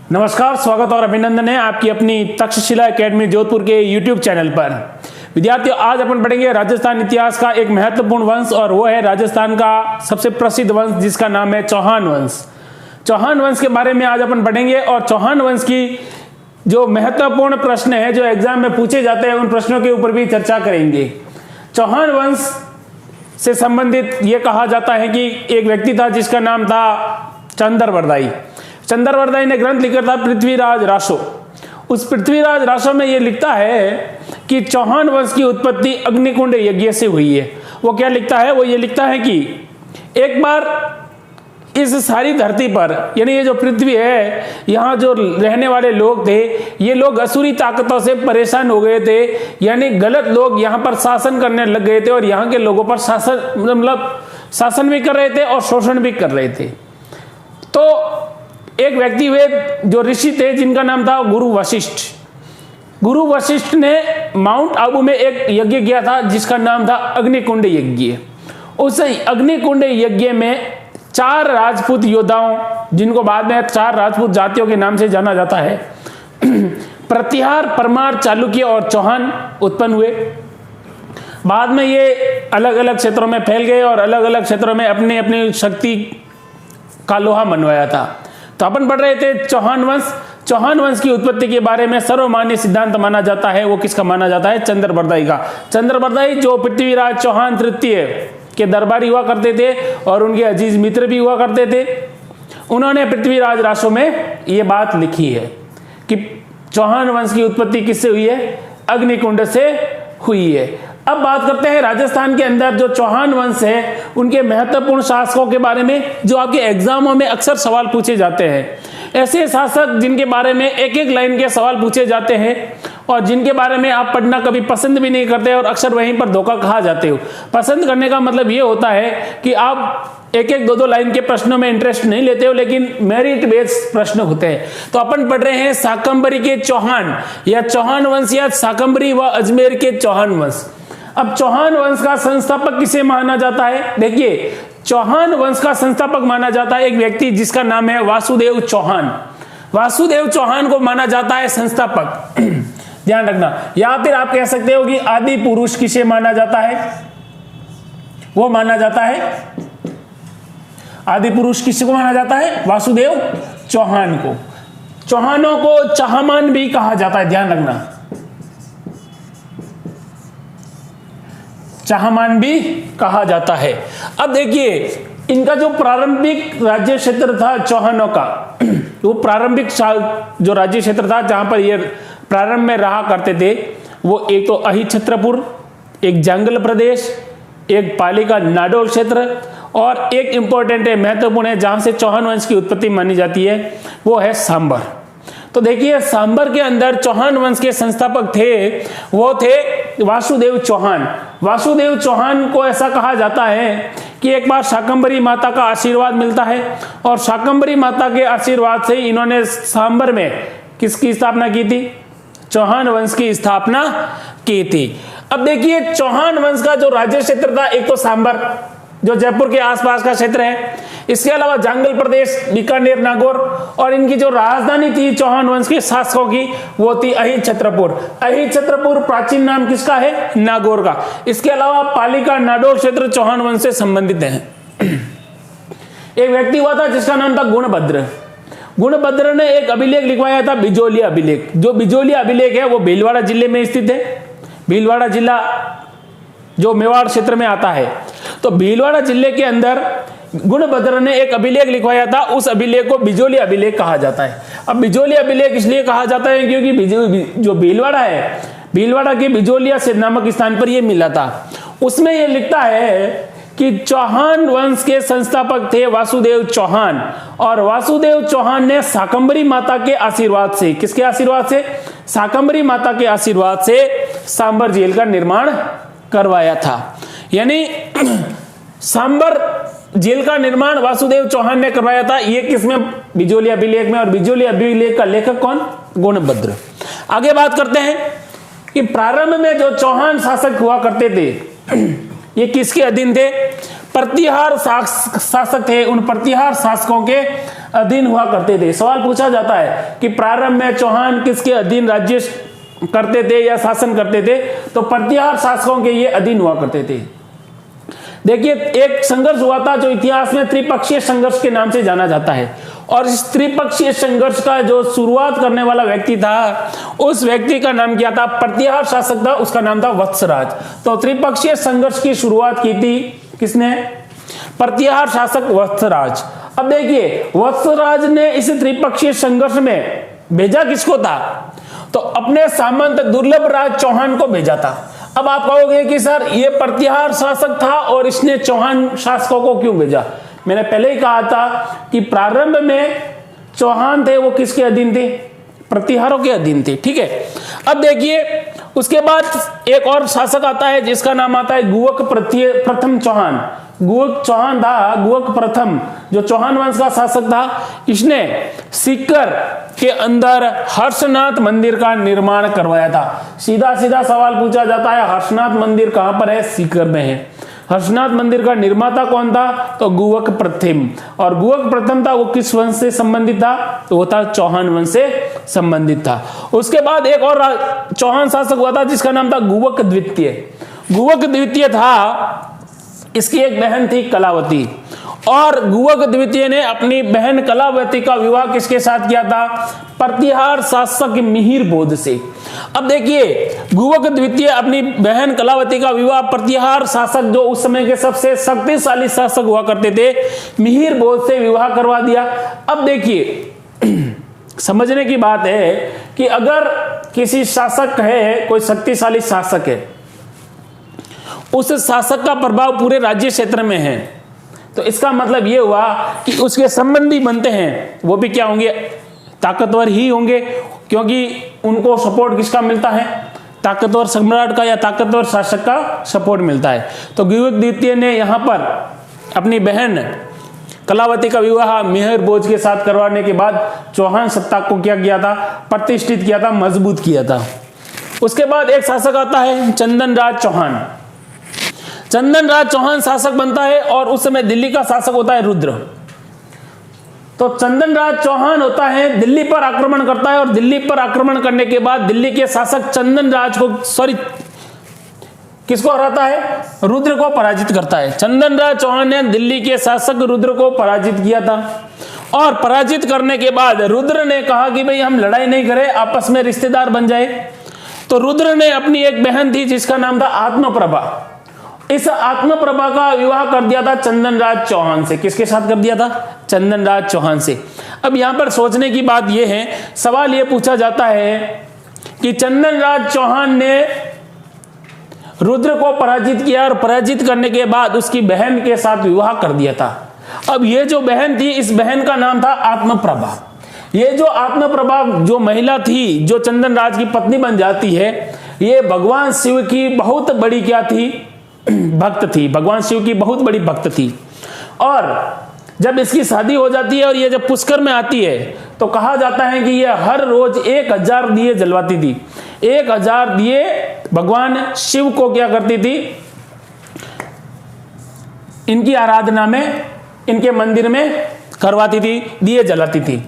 नमस्कार, स्वागत और अभिनंदन है आपकी अपनी तक्षशिला एकेडमी जोधपुर के YouTube चैनल पर। विद्यार्थियों, आज अपन पढ़ेंगे राजस्थान इतिहास का एक महत्वपूर्ण वंश और वो है राजस्थान का सबसे प्रसिद्ध वंश जिसका नाम है चौहान वंश। चौहान वंश के बारे में आज अपन पढ़ेंगे और चौहान वंश की जो महत्वपूर्ण प्रश्न है जो एग्जाम में पूछे जाते हैं उन प्रश्नों के ऊपर भी चर्चा करेंगे। चौहान वंश से संबंधित ये कहा जाता है कि एक व्यक्ति था जिसका नाम था चंद्रवरदायी। चंद्रवरदायी ने ग्रंथ लिखा था पृथ्वीराज रासो। उस पृथ्वीराज रासो में यह लिखता है कि चौहान वंश की उत्पत्ति अग्निकुंड यज्ञ से हुई है। वो क्या लिखता है? वो ये लिखता है कि एक बार इस सारी धरती पर, यानी ये जो पृथ्वी है, यहाँ जो रहने वाले लोग थे, ये लोग असुरी ताकतों से परेशान हो गए थे, यानी गलत लोग यहाँ पर शासन करने लग गए थे और यहाँ के लोगों पर शासन भी कर रहे थे और शोषण भी कर रहे थे। तो एक व्यक्ति हुए जो ऋषि थे जिनका नाम था गुरु वशिष्ठ। गुरु वशिष्ठ ने माउंट आबू में एक यज्ञ किया था जिसका नाम था अग्निकुंड यज्ञ। उस अग्निकुंड यज्ञ में 4 राजपूत योद्धाओं, जिनको बाद में 4 राजपूत जातियों के नाम से जाना जाता है, प्रतिहार, परमार, चालुक्य और चौहान उत्पन्न हुए। बाद में ये अलग अलग क्षेत्रों में फैल गए और अलग अलग क्षेत्रों में अपनी अपनी शक्ति का लोहा मनवाया था। तो अपन पढ़ रहे थे चौहान वंश। चौहान वंश की उत्पत्ति के बारे में सर्वमान्य सिद्धांत माना जाता है, वो किसका माना जाता है? चंद्रवरदायी का। चंद्रवरदायी जो पृथ्वीराज चौहान तृतीय के दरबारी हुआ करते थे और उनके अजीज मित्र भी हुआ करते थे, उन्होंने पृथ्वीराज रासो में ये बात लिखी है कि चौहान वंश की उत्पत्ति किससे हुई है? अग्निकुंड से हुई है। अब बात करते हैं राजस्थान के अंदर जो चौहान वंश है उनके महत्वपूर्ण शासकों के बारे में, जो आपके एग्जामों में अक्सर सवाल पूछे जाते हैं। ऐसे शासक जिनके बारे में एक एक लाइन के सवाल पूछे जाते हैं और जिनके बारे में आप पढ़ना कभी पसंद भी नहीं करते और अक्सर वहीं पर धोखा खा जाते हो। पसंद करने का मतलब ये होता है कि आप एक एक दो लाइन के प्रश्नों में इंटरेस्ट नहीं लेते हो, लेकिन मेरिट बेस्ड प्रश्न होते हैं। तो अपन पढ़ रहे हैं शाकंभरी के चौहान या चौहान वंश या शाकंभरी व अजमेर के चौहान वंश। अब चौहान वंश का संस्थापक किसे माना जाता है? देखिए, चौहान वंश का संस्थापक माना जाता है एक व्यक्ति जिसका नाम है वासुदेव चौहान। वासुदेव चौहान को माना जाता है संस्थापक। ध्यान रखना। या फिर आप कह सकते हो कि आदि पुरुष किसे माना जाता है? वो माना जाता है, आदि पुरुष किसको माना जाता है? वासुदेव चौहान को। चौहानों को चाहमान भी कहा जाता है, ध्यान रखना, चाहमान भी कहा जाता है। अब देखिए, इनका जो प्रारंभिक राज्य क्षेत्र था चौहानों का, वो प्रारंभिक जो राज्य क्षेत्र था जहां पर ये प्रारंभ में रहा करते थे, वो एक तो अहि छत्रपुर, एक जंगल प्रदेश, एक पाली का नाडोल क्षेत्र और एक इंपॉर्टेंट है, महत्वपूर्ण है, जहां से चौहान वंश की उत्पत्ति मानी जाती है, वो है सांबर। तो देखिए, सांबर के अंदर चौहान वंश के संस्थापक थे, वो थे वासुदेव चौहान। वासुदेव चौहान को ऐसा कहा जाता है कि एक बार शाकंभरी माता का आशीर्वाद मिलता है और शाकंभरी माता के आशीर्वाद से इन्होंने सांबर में किसकी स्थापना की थी? चौहान वंश की स्थापना की थी। अब देखिए, चौहान वंश का जो राज्य क्षेत्र था, एक तो सांबर जो जयपुर के आसपास का क्षेत्र है, इसके अलावा जंगल प्रदेश, बीकानेर, नागौर, और इनकी जो राजधानी थी चौहान वंश के शासकों की, वो थी अहि छत्रपुर। अहि छत्रपुर प्राचीन नाम किसका है? नागौर का। इसके अलावा पाली का नाडोल क्षेत्र चौहान वंश से संबंधित है। एक व्यक्ति हुआ था जिसका नाम था गुणभद्र। गुणभद्र ने एक अभिलेख लिखवाया था, बिजोलिया अभिलेख। जो बिजोलिया अभिलेख है वो भीलवाड़ा जिले में स्थित है। भीलवाड़ा जिला जो मेवाड़ क्षेत्र में आता है, तो भीलवाड़ा जिले के अंदर गुणभद्र ने एक अभिलेख लिखवाया था। उस अभिलेख को बिजोलिया अभिलेख कहा जाता है। अब बिजोलिया अभिलेख इसलिए कहा जाता है क्योंकि जो भीलवाड़ा है, भीलवाड़ा के बिजोलिया से नामक स्थान पर यह मिला था। उसमें यह लिखता है कि चौहान वंश के संस्थापक थे वासुदेव चौहान और वासुदेव चौहान ने शाकंभरी माता के आशीर्वाद से, किसके आशीर्वाद से? शाकंभरी माता के आशीर्वाद से सांबर झील का निर्माण करवाया था। यानी सांबर झील का निर्माण वासुदेव चौहान ने करवाया था। ये किसमें? बिजोलिया अभिलेख में। और बिजोलिया अभिलेख का लेखक कौन? गुणभद्र। आगे बात करते हैं कि प्रारंभ में जो चौहान शासक हुआ करते थे ये किसके अधीन थे? प्रतिहार शासक थे, उन प्रतिहार शासकों के अधीन हुआ करते थे। सवाल पूछा जाता है कि प्रारंभ में चौहान किसके अधीन राज्य करते थे या शासन करते थे, तो प्रतिहार शासकों के ये अधीन हुआ करते थे। देखिए, एक संघर्ष हुआ था जो इतिहास में त्रिपक्षीय संघर्ष के नाम से जाना जाता है, और इस त्रिपक्षीय संघर्ष का जो शुरुआत करने वाला व्यक्ति था, उस व्यक्ति का नाम क्या था? प्रतिहार शासक था, उसका नाम था वत्सराज। तो त्रिपक्षीय संघर्ष की शुरुआत की थी किसने? प्रतिहार शासक वत्सराज। अब देखिए, वत्सराज ने इस त्रिपक्षीय संघर्ष में भेजा किसको था? तो अपने सामंत दुर्लभ राज चौहान को भेजा था। अब आप कहोगे कि सर ये प्रतिहार शासक था और इसने चौहान शासकों को क्यों भेजा? मैंने पहले ही कहा था कि प्रारंभ में चौहान थे वो किसके अधीन थे? प्रतिहारों के अधीन थे। ठीक है, अब देखिए उसके बाद एक और शासक आता है जिसका नाम आता है गुवक प्रथम चौहान। गुवक चौहान था, गुवक प्रथम जो चौहान वंश का शासक था, इसने सीकर के अंदर हर्षनाथ मंदिर का निर्माण करवाया था। सीधा सीधा सवाल पूछा जाता है, हर्षनाथ मंदिर कहां पर है? सीकर में है। हर्षनाथ मंदिर का निर्माता कौन था? तो गुवक प्रथम। और गुवक प्रथम था वो किस वंश से संबंधित था? तो वो था चौहान वंश से संबंधित था। उसके बाद एक और चौहान शासक हुआ था जिसका नाम था गुवक द्वितीय। गुवक द्वितीय था, इसकी एक बहन थी कलावती, और गुवक द्वितीय ने अपनी बहन कलावती का विवाह किसके साथ किया था? प्रतिहार शासक मिहिर बोध से। अब देखिए, गुवक द्वितीय अपनी बहन कलावती का विवाह प्रतिहार शासक जो उस समय के सबसे शक्तिशाली शासक हुआ करते थे, मिहिर बोध से विवाह करवा दिया। अब देखिए समझने की बात है कि अगर किसी शासक है, कोई शक्तिशाली शासक है, उस शासक का प्रभाव पूरे राज्य क्षेत्र में है, तो इसका मतलब यह हुआ कि उसके संबंधी बनते हैं वो भी क्या होंगे? ताकतवर ही होंगे, क्योंकि उनको सपोर्ट किसका मिलता है? ताकतवर सम्राट का या ताकतवर शासक का सपोर्ट मिलता है। तो गुवक द्वितीय ने यहां पर अपनी बहन कलावती का विवाह मिहिर बोझ के साथ करवाने के बाद चौहान सत्ता को क्या किया था? प्रतिष्ठित किया था, मजबूत किया था। उसके बाद एक शासक आता है चंदन राज चौहान। चंदन राज चौहान शासक बनता है और उस समय दिल्ली का शासक होता है रुद्र। तो चंदन राज चौहान होता है, दिल्ली पर आक्रमण करता है, और दिल्ली पर आक्रमण करने के बाद दिल्ली के शासक चंदन राज को किसको हराता है? रुद्र को पराजित करता है। चंदन राज चौहान ने दिल्ली के शासक रुद्र को पराजित किया था, और पराजित करने के बाद रुद्र ने कहा कि भाई हम लड़ाई नहीं करें, आपस में रिश्तेदार बन जाए। तो रुद्र ने अपनी एक बहन थी जिसका नाम था आत्मप्रभा, इस आत्मप्रभा का विवाह कर दिया था चंदन राज चौहान से। किसके साथ कर दिया था? चंदन राज चौहान से। अब यहां पर सोचने की बात यह है, सवाल यह पूछा जाता है कि चंदन राज चौहान ने रुद्र को पराजित किया, और पराजित करने के बाद उसकी बहन के साथ विवाह कर दिया था। अब ये जो बहन थी, इस बहन का नाम था आत्मप्रभा। ये जो आत्मप्रभा जो महिला थी, जो चंदन राज की पत्नी बन जाती है, ये भगवान शिव की बहुत बड़ी क्या थी? भक्त थी। भगवान शिव की बहुत बड़ी भक्त थी। और जब इसकी शादी हो जाती है और ये जब पुष्कर में आती है, तो कहा जाता है कि ये हर रोज 1000 दिए जलवाती थी। 1000 दिए भगवान शिव को क्या करती थी? इनकी आराधना में, इनके मंदिर में करवाती थी, दिए जलाती थी।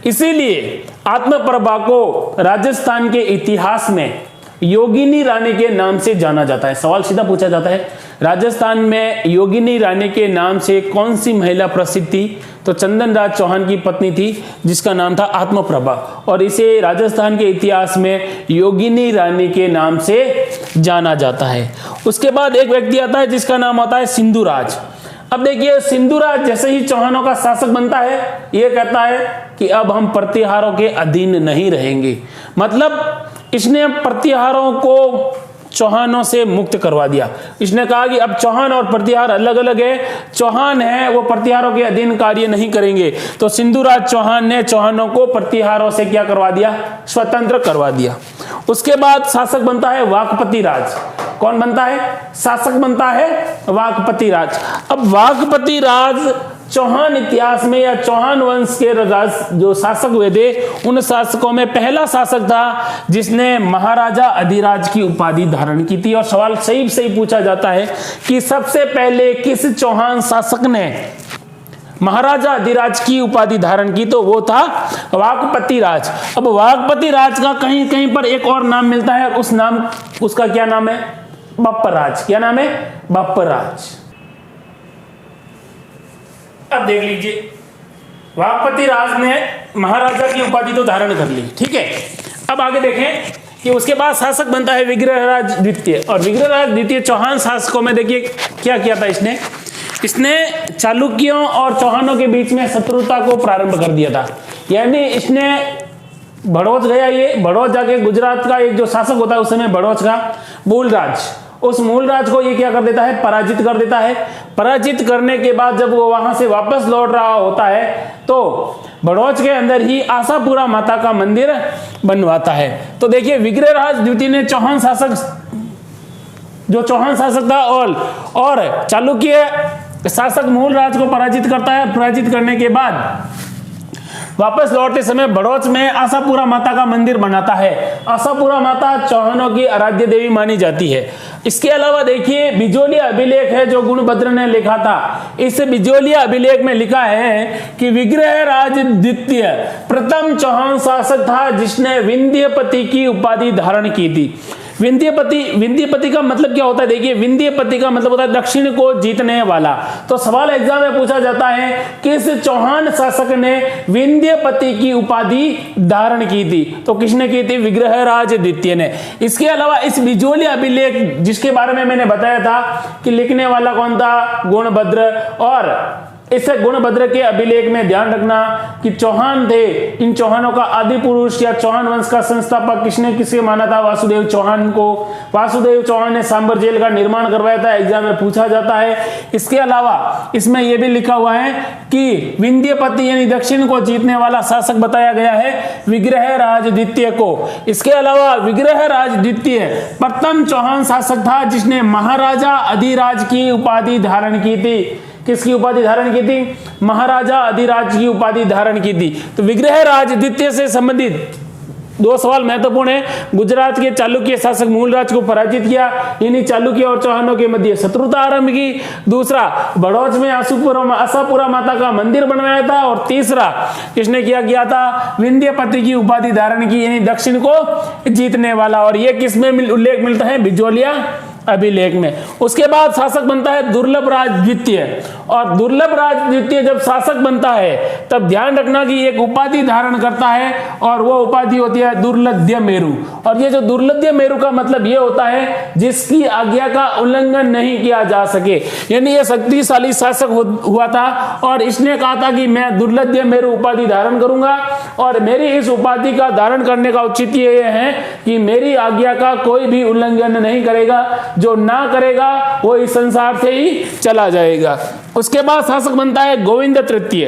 इसीलिए आत्मप्रभा को राजस्थान के इतिहास में योगिनी रानी के नाम से जाना जाता है। सवाल सीधा पूछा जाता है, राजस्थान में योगिनी रानी के नाम से कौन सी महिला प्रसिद्ध थी? तो चंदन राज चौहान की पत्नी थी जिसका नाम था आत्मप्रभा, और इसे राजस्थान के इतिहास में योगिनी रानी के नाम से जाना जाता है। उसके बाद एक व्यक्ति आता है जिसका नाम आता है सिंधुराज। अब देखिए, सिंधुराज जैसे ही चौहानों का शासक बनता है, यह कहता है कि अब हम प्रतिहारों के अधीन नहीं रहेंगे। मतलब इसने प्रतिहारों को चौहानों से मुक्त करवा दिया। इसने कहा कि अब चौहान और प्रतिहार अलग अलग है, चौहान है वो प्रतिहारों के अधीन कार्य नहीं करेंगे। तो सिंधुराज चौहान ने चौहानों को प्रतिहारों से क्या करवा दिया? स्वतंत्र करवा दिया। उसके बाद शासक बनता है वाकपति राज। कौन बनता है? शासक बनता है वाकपति राज। अब वाकपति राज चौहान इतिहास में या चौहान वंश के जो शासक हुए थे उन शासकों में पहला शासक था जिसने महाराजा अधिराज की उपाधि धारण की थी। और सवाल सही सही पूछा जाता है कि सबसे पहले किस चौहान शासक ने महाराजा अधिराज की उपाधि धारण की, तो वो था वाकपति राज। अब वाकपति राज का कहीं कहीं पर एक और नाम मिलता है और उसका क्या नाम है? बप्पराज। क्या नाम है? बप्पराज। अब देख लीजिए, वाकपति राज ने महाराजा की उपाधि तो धारण कर ली, ठीक है। अब आगे देखें कि उसके बाद शासक बनता है विग्रहराज द्वितीय। और विग्रहराज द्वितीय चौहान शासकों में देखिए क्या किया था इसने चालुक्यों और चौहानों के बीच में शत्रुता को प्रारंभ कर दिया था। यानी इसने बड़ौच गया, ये बड़ौच जाके गुजरात का एक जो शासक होता है उस समय बड़ौच का मूलराज, उस मूलराज को ये क्या कर देता है? पराजित कर देता है। पराजित करने के बाद जब वो वहां से वापस लौट रहा होता है तो बड़ौच के अंदर ही आशापुरा माता का मंदिर बनवाता है। तो देखिए विग्रहराज द्वितीय ने चौहान शासक था और चालुक्य शासक मूलराज को पराजित करता है। पराजित करने के बाद वापस लौटते समय बड़ौच में आशापुरा माता का मंदिर बनाता है। आशापुरा माता चौहानों की आराध्य देवी मानी जाती है। इसके अलावा देखिए बिजोलिया अभिलेख है जो गुणभद्र ने लिखा था। इस बिजोलिया अभिलेख में लिखा है कि विग्रहराज द्वितीय प्रथम चौहान शासक था जिसने विंध्यपति की उपाधि धारण की थी। विंध्यपति का मतलब क्या होता है? देखिए विंध्यपति का मतलब होता है दक्षिण को जीतने वाला। तो सवाल एग्जाम में पूछा जाता है किस चौहान शासक ने विंध्यपति की उपाधि धारण की थी? तो किसने की थी? विग्रहराज द्वितीय ने। इसके अलावा इस बिजोलिया अभिलेख जिसके बारे में मैंने बताया था कि लिखने वाला कौन था? गुणभद्र। और इस गुणभद्र के अभिलेख में ध्यान रखना कि चौहान थे, इन चौहानों का आदि पुरुष या चौहान वंश का संस्थापक किसके माना था? वासुदेव चौहान को। वासुदेव चौहान ने सांबर जेल का निर्माण करवाया था, एग्जाम में पूछा जाता है। इसके अलावा इसमें यह भी लिखा हुआ है कि विंध्यपति यानी दक्षिण को जीतने वाला शासक बताया गया है विग्रहराज द्वितीय को। इसके अलावा विग्रहराज द्वितीय प्रथम चौहान शासक था जिसने महाराजा अधिराज की उपाधि धारण की थी। किसकी उपाधि धारण की थी? महाराजा अधिराज की उपाधि धारण की थी। तो विग्रहराज द्वितीय से संबंधित दो सवाल महत्वपूर्ण है। गुजरात के चालुक्य शासक मूलराज को पराजित किया, यानी चालुक्य और चौहानों के मध्य शत्रुता आरंभ की। दूसरा, बड़ौच में आशापुरा माता का मंदिर बनवाया था। और तीसरा, किसने किया था? विंध्यपति की उपाधि धारण की, यानी दक्षिण को जीतने वाला। और यह किसमें उल्लेख मिलता है? बिजोलिया अभिलेख में। उसके बाद शासक बनता है दुर्लभराज द्वितीय। और दुर्लभराज द्वितीय जब शासक बनता है तब ध्यान रखना कि एक उपाधि धारण करता है और वो उपाधि होती है दुर्लभ्य मेरु। और ये जो दुर्लभ्य मेरु का मतलब ये होता है जिसकी आज्ञा का उल्लंघन नहीं किया जा सके। यानी ये शक्तिशाली शासक हुआ था और इसने कहा था कि मैं दुर्लभ्य मेरु उपाधि धारण करूंगा और मेरी इस उपाधि का धारण करने का औचित्य ये है कि मेरी आज्ञा का कोई भी उल्लंघन नहीं करेगा, जो ना करेगा वो इस संसार से ही चला जाएगा। उसके बाद शासक बनता है गोविंद तृतीय।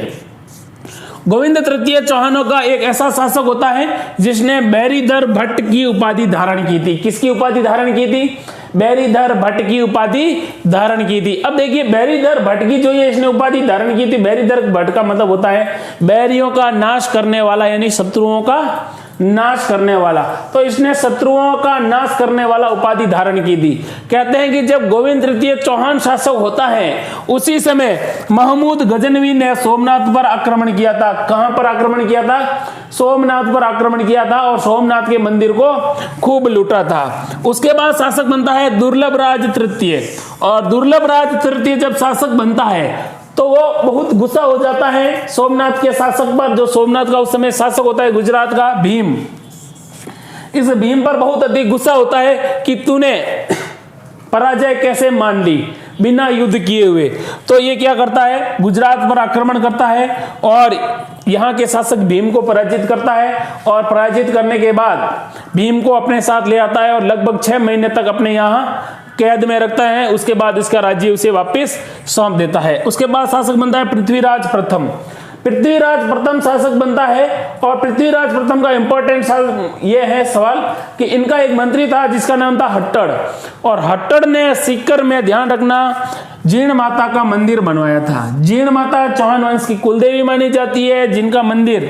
गोविंद तृतीय चौहानों का एक ऐसा शासक होता है जिसने बैरीधर भट्ट की उपाधि धारण की थी। किसकी उपाधि धारण की थी? बैरीधर भट्ट की उपाधि धारण की थी। अब देखिए बैरीधर भट्ट की जो ये इसने उपाधि धारण की थी, बैरीधर भट्ट का मतलब होता है बैरियों का नाश करने वाला, यानी शत्रुओं का नाश करने वाला। तो इसने शत्रुओं का नाश करने वाला उपाधि धारण की थी। कहते हैं कि जब गोविंद तृतीय चौहान शासक होता है उसी समय महमूद गजनवी ने सोमनाथ पर आक्रमण किया था। कहां पर आक्रमण किया था? सोमनाथ पर आक्रमण किया था और सोमनाथ के मंदिर को खूब लूटा था। उसके बाद शासक बनता है दुर्लभराज तृतीय। और दुर्लभराज तृतीय जब शासक बनता है तो वो बहुत गुस्सा हो जाता है सोमनाथ के शासक पर। जो सोमनाथ का उस समय शासक होता है गुजरात का भीम, इस भीम पर बहुत अधिक गुस्सा होता है कि तूने पराजय कैसे मान ली बिना युद्ध किए हुए। तो ये क्या करता है? गुजरात पर आक्रमण करता है और यहाँ के शासक भीम को पराजित करता है। और पराजित करने के बाद भीम को अपने साथ ले आता है और लगभग 6 महीने तक अपने यहाँ कैद में रखता है। उसके बाद इसका राज्य उसे वापस सौंप देता है। उसके बाद शासक बनता है पृथ्वीराज प्रथम। पृथ्वीराज प्रथम शासक बनता है। और पृथ्वीराज प्रथम का इंपॉर्टेंट ये है सवाल कि इनका एक मंत्री था जिसका नाम था हट्टड़, और हट्टड़ ने सीकर में, ध्यान रखना, जीर्ण माता का मंदिर बनवाया था। जीर्ण माता चौहान वंश की कुलदेवी मानी जाती है, जिनका मंदिर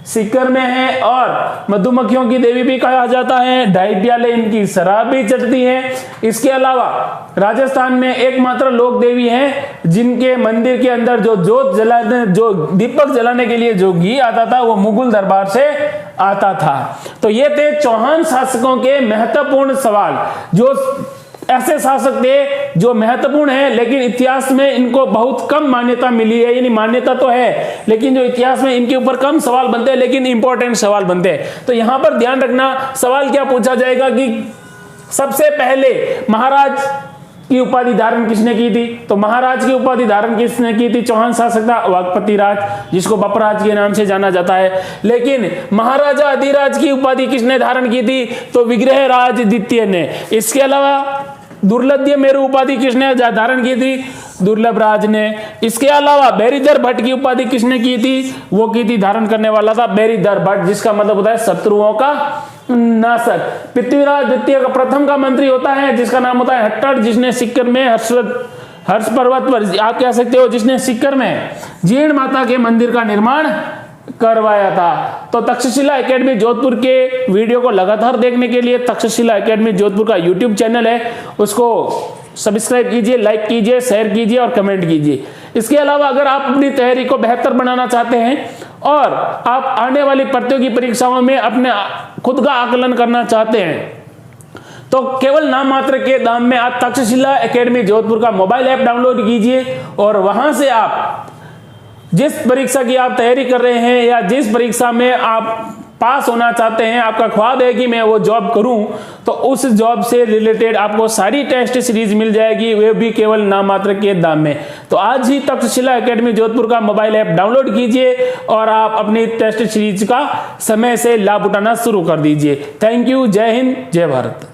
सीकर में है, और मधुमक्खियों की देवी भी कहा जाता है। ढाई प्याले इनकी शराब भी चढ़ती है। इसके अलावा राजस्थान में एकमात्र लोक देवी है जिनके मंदिर के अंदर जो जोत जलाने, जो दीपक जलाने के लिए जो घी आता था वो मुगल दरबार से आता था। तो ये थे चौहान शासकों के महत्वपूर्ण सवाल, जो ऐसे शासक थे जो महत्वपूर्ण है लेकिन इतिहास में इनको बहुत कम मान्यता मिली है। यानी मान्यता तो है लेकिन जो इतिहास में इनके ऊपर कम सवाल बनते हैं लेकिन इंपॉर्टेंट सवाल बनते हैं। तो यहां पर ध्यान रखना, सवाल क्या पूछा जाएगा कि सबसे पहले महाराज की उपाधि धारण किसने की थी? तो महाराज की उपाधि धारण किसने की थी? चौहान शासक था वागपति राज, जिसको बपराज के नाम से जाना जाता है। लेकिन महाराजा अधिराज की उपाधि किसने धारण की थी? तो विग्रह राज द्वितीय ने। इसके अलावा दुर्लभ मेरु उपाधि किसने धारण की थी? दुर्लभ राज ने। इसके अलावा बेरीधर भट्ट की उपाधि किसने की थी? वो की थी, धारण करने वाला था बेरीधर भट्ट, जिसका मतलब होता है शत्रुओं का नाशक। पृथ्वीराज द्वितीय का प्रथम का मंत्री होता है जिसका नाम होता है हट्टड़, जिसने सीकर में हर्ष पर्वत पर, आप कह सकते हो, जिसने सीकर में जीर्ण माता के मंदिर का निर्माण करवाया था। तो तक्षशिला एकेडमी जोधपुर के वीडियो को लगातार देखने के लिए तक्षशिला एकेडमी जोधपुर का यूट्यूब चैनल है, उसको सब्सक्राइब कीजिए, लाइक कीजिए, शेयर कीजिए और कमेंट कीजिए। इसके अलावा अगर आप अपनी तैयारी को बेहतर बनाना चाहते हैं और आप आने वाली प्रतियोगी परीक्षाओं में अपने खुद का आकलन करना चाहते हैं तो केवल नाम मात्र के दाम में आप तक्षशिला एकेडमी जोधपुर का मोबाइल ऐप डाउनलोड कीजिए और वहां से आप जिस परीक्षा की आप तैयारी कर रहे हैं या जिस परीक्षा में आप पास होना चाहते हैं, आपका ख्वाब है कि मैं वो जॉब करूं, तो उस जॉब से रिलेटेड आपको सारी टेस्ट सीरीज मिल जाएगी, वे भी केवल नाम मात्र के दाम में। तो आज ही तक्षशिला एकेडमी जोधपुर का मोबाइल ऐप डाउनलोड कीजिए और आप अपनी टेस्ट सीरीज का समय से लाभ उठाना शुरू कर दीजिए। Thank you. जय हिंद, जय भारत।